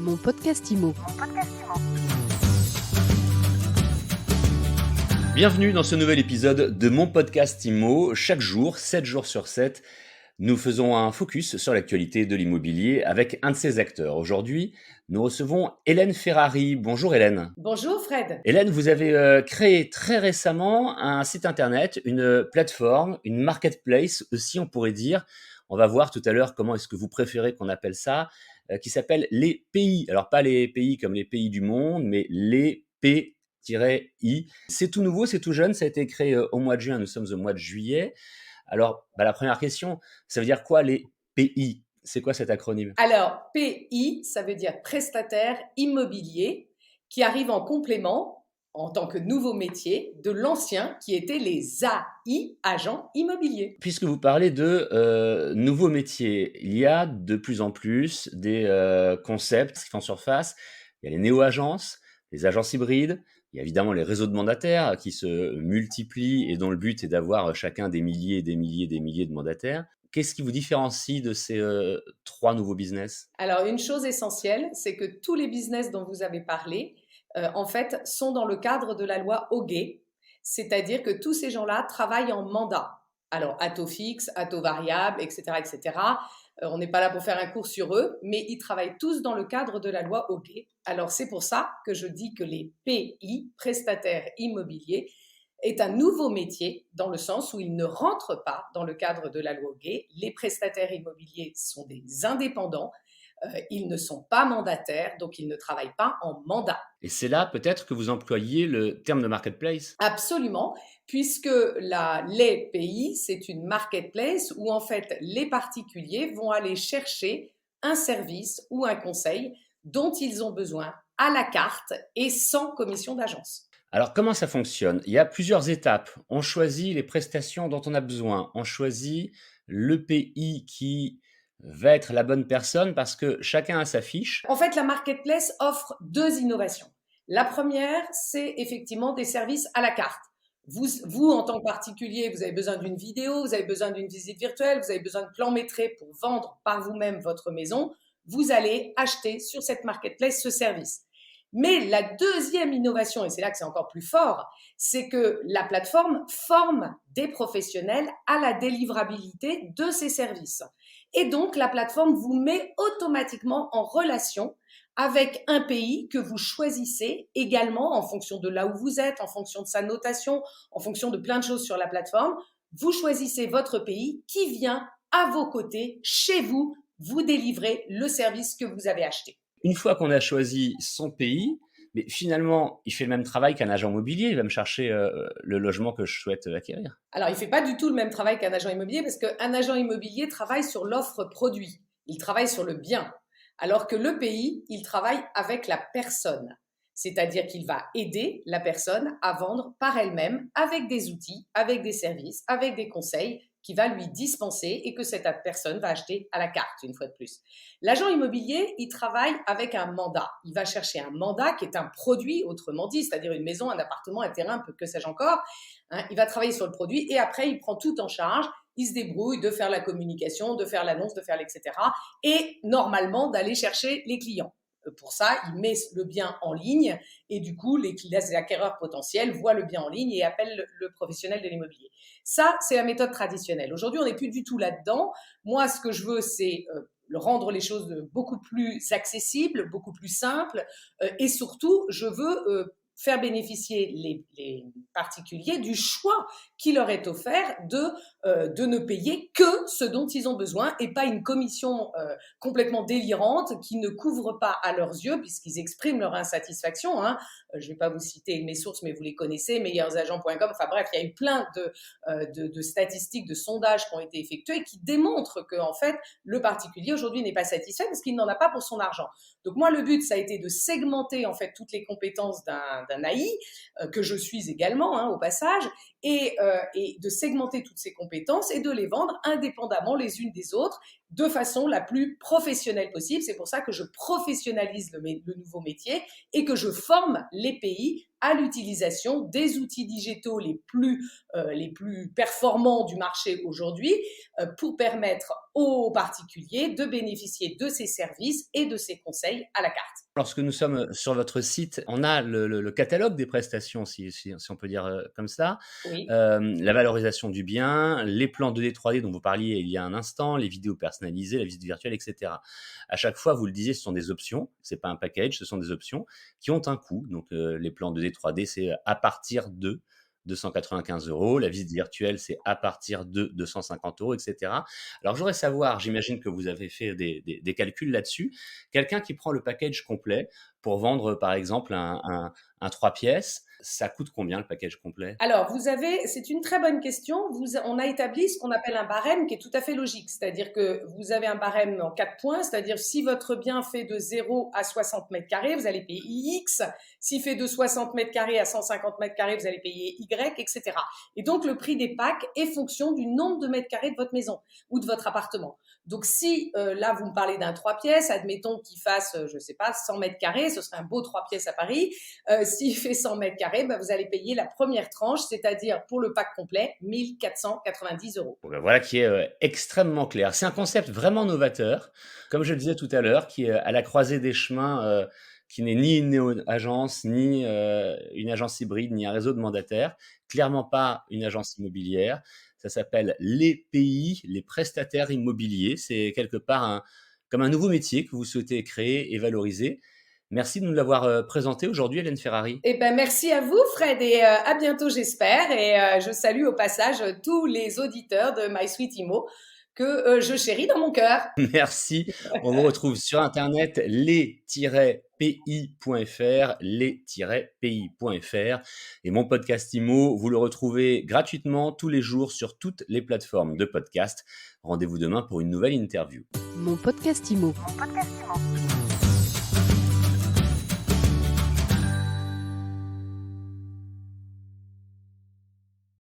Mon podcast IMO. Bienvenue dans ce nouvel épisode de mon podcast IMO. Chaque jour, 7 jours sur 7, nous faisons un focus sur l'actualité de l'immobilier avec un de ses acteurs. Aujourd'hui, nous recevons Hélène Ferrari. Bonjour Hélène. Bonjour Fred. Hélène, vous avez créé très récemment un site internet, une plateforme, une marketplace aussi on pourrait dire. On va voir tout à l'heure comment est-ce que vous préférez qu'on appelle ça, qui s'appelle Les Pays. Alors pas les pays comme les pays du monde, mais les P-I. C'est tout nouveau, c'est tout jeune, ça a été créé au mois de juin, nous sommes au mois de juillet. Alors, la première question, ça veut dire quoi les PI? C'est quoi cet acronyme? Alors, PI, ça veut dire prestataire immobilier, qui arrive en complément, en tant que nouveau métier, de l'ancien qui était les AI, agents immobiliers. Puisque vous parlez de nouveaux métiers, il y a de plus en plus des concepts qui font surface. Il y a les néo-agences, les agences hybrides, il y a évidemment les réseaux de mandataires qui se multiplient et dont le but est d'avoir chacun des milliers et des milliers et des milliers de mandataires. Qu'est-ce qui vous différencie de ces trois nouveaux business? Alors, une chose essentielle, c'est que tous les business dont vous avez parlé, en fait, sont dans le cadre de la loi Hoguet, c'est-à-dire que tous ces gens-là travaillent en mandat. Alors, à taux fixe, à taux variable, etc., etc. On n'est pas là pour faire un cours sur eux, mais ils travaillent tous dans le cadre de la loi Hoguet. Alors, c'est pour ça que je dis que les PI, prestataires immobiliers, est un nouveau métier dans le sens où il ne rentre pas dans le cadre de la loi Hoguet. Les prestataires immobiliers sont des indépendants. Ils ne sont pas mandataires, donc ils ne travaillent pas en mandat. Et c'est là peut-être que vous employez le terme de marketplace? Absolument, puisque les pays, c'est une marketplace où en fait les particuliers vont aller chercher un service ou un conseil dont ils ont besoin à la carte et sans commission d'agence. Alors, comment ça fonctionne? Il y a plusieurs étapes. On choisit les prestations dont on a besoin. On choisit le pays qui va être la bonne personne parce que chacun a sa fiche. En fait, la marketplace offre deux innovations. La première, c'est effectivement des services à la carte. Vous, en tant que particulier, vous avez besoin d'une vidéo, vous avez besoin d'une visite virtuelle, vous avez besoin de plans métrés pour vendre par vous-même votre maison. Vous allez acheter sur cette marketplace ce service. Mais la deuxième innovation, et c'est là que c'est encore plus fort, c'est que la plateforme forme des professionnels à la délivrabilité de ces services. Et donc, la plateforme vous met automatiquement en relation avec un pays que vous choisissez également en fonction de là où vous êtes, en fonction de sa notation, en fonction de plein de choses sur la plateforme. Vous choisissez votre pays qui vient à vos côtés, chez vous, vous délivrer le service que vous avez acheté. Une fois qu'on a choisi son pays, mais finalement, il fait le même travail qu'un agent immobilier. Il va me chercher le logement que je souhaite acquérir. Alors, il ne fait pas du tout le même travail qu'un agent immobilier parce qu'un agent immobilier travaille sur l'offre produit. Il travaille sur le bien. Alors que le pays, il travaille avec la personne. C'est-à-dire qu'il va aider la personne à vendre par elle-même avec des outils, avec des services, avec des conseils qui va lui dispenser et que cette personne va acheter à la carte, une fois de plus. L'agent immobilier, il travaille avec un mandat. Il va chercher un mandat qui est un produit, autrement dit, c'est-à-dire une maison, un appartement, un terrain, que sais-je encore. Il va travailler sur le produit et après, il prend tout en charge. Il se débrouille de faire la communication, de faire l'annonce, de faire l'etc. Et normalement, d'aller chercher les clients. Pour ça, il met le bien en ligne et du coup, les acquéreurs potentiels voient le bien en ligne et appellent le professionnel de l'immobilier. Ça, c'est la méthode traditionnelle. Aujourd'hui, on n'est plus du tout là-dedans. Moi, ce que je veux, c'est rendre les choses beaucoup plus accessibles, beaucoup plus simples et surtout, je veux faire bénéficier les particuliers du choix qui leur est offert de ne payer que ce dont ils ont besoin et pas une commission complètement délirante qui ne couvre pas à leurs yeux, puisqu'ils expriment leur insatisfaction. Je ne vais pas vous citer mes sources, mais vous les connaissez, meilleursagents.com. Enfin bref, il y a eu plein de statistiques, de sondages qui ont été effectués et qui démontrent que en fait, le particulier aujourd'hui n'est pas satisfait parce qu'il n'en a pas pour son argent. Donc moi, le but, ça a été de segmenter en fait toutes les compétences d'un AI, que je suis également au passage, et de segmenter toutes ces compétences et de les vendre indépendamment les unes des autres, de façon la plus professionnelle possible. C'est pour ça que je professionnalise le nouveau métier et que je forme les pays à l'utilisation des outils digitaux les plus performants du marché aujourd'hui pour permettre aux particuliers de bénéficier de ces services et de ces conseils à la carte. Lorsque nous sommes sur votre site, on a le catalogue des prestations, si on peut dire comme ça, Oui. la valorisation du bien, les plans 2D, 3D dont vous parliez il y a un instant, les vidéos personnalisées, la visite virtuelle, etc. À chaque fois, vous le disiez, ce sont des options, c'est pas un package, ce sont des options qui ont un coût. Donc les plans 2D, 3D, c'est à partir de 295 €. La visite virtuelle, c'est à partir de 250 €, etc. Alors, j'aurais savoir, j'imagine que vous avez fait des calculs là-dessus. Quelqu'un qui prend le package complet pour vendre, par exemple, un 3 pièces, ça coûte combien le package complet? Alors, c'est une très bonne question. On a établi ce qu'on appelle un barème qui est tout à fait logique. C'est-à-dire que vous avez un barème en 4 points. C'est-à-dire, si votre bien fait de 0 à 60 mètres carrés, vous allez payer X. S'il fait de 60 mètres carrés à 150 mètres carrés, vous allez payer Y, etc. Et donc, le prix des packs est fonction du nombre de mètres carrés de votre maison ou de votre appartement. Donc, si là, vous me parlez d'un 3 pièces, admettons qu'il fasse, je ne sais pas, 100 mètres carrés, ce serait un beau 3 pièces à Paris. S'il fait 100 mètres carrés, vous allez payer la première tranche, c'est-à-dire pour le pack complet, 1 490 €. Bon, ben voilà qui est extrêmement clair. C'est un concept vraiment novateur, comme je le disais tout à l'heure, qui est à la croisée des chemins, qui n'est ni une néo-agence, ni une agence hybride, ni un réseau de mandataires, clairement pas une agence immobilière. Ça s'appelle les PI, les prestataires immobiliers. C'est quelque part comme un nouveau métier que vous souhaitez créer et valoriser. Merci de nous l'avoir présenté aujourd'hui, Hélène Ferrari. Eh ben, merci à vous, Fred, et à bientôt, j'espère. Et je salue au passage tous les auditeurs de My Sweet Imo que je chéris dans mon cœur. Merci. On vous retrouve sur Internet les-pi.fr, les-pi.fr. Et mon podcast IMO, vous le retrouvez gratuitement tous les jours sur toutes les plateformes de podcast. Rendez-vous demain pour une nouvelle interview. Mon podcast IMO. Mon podcast Imo.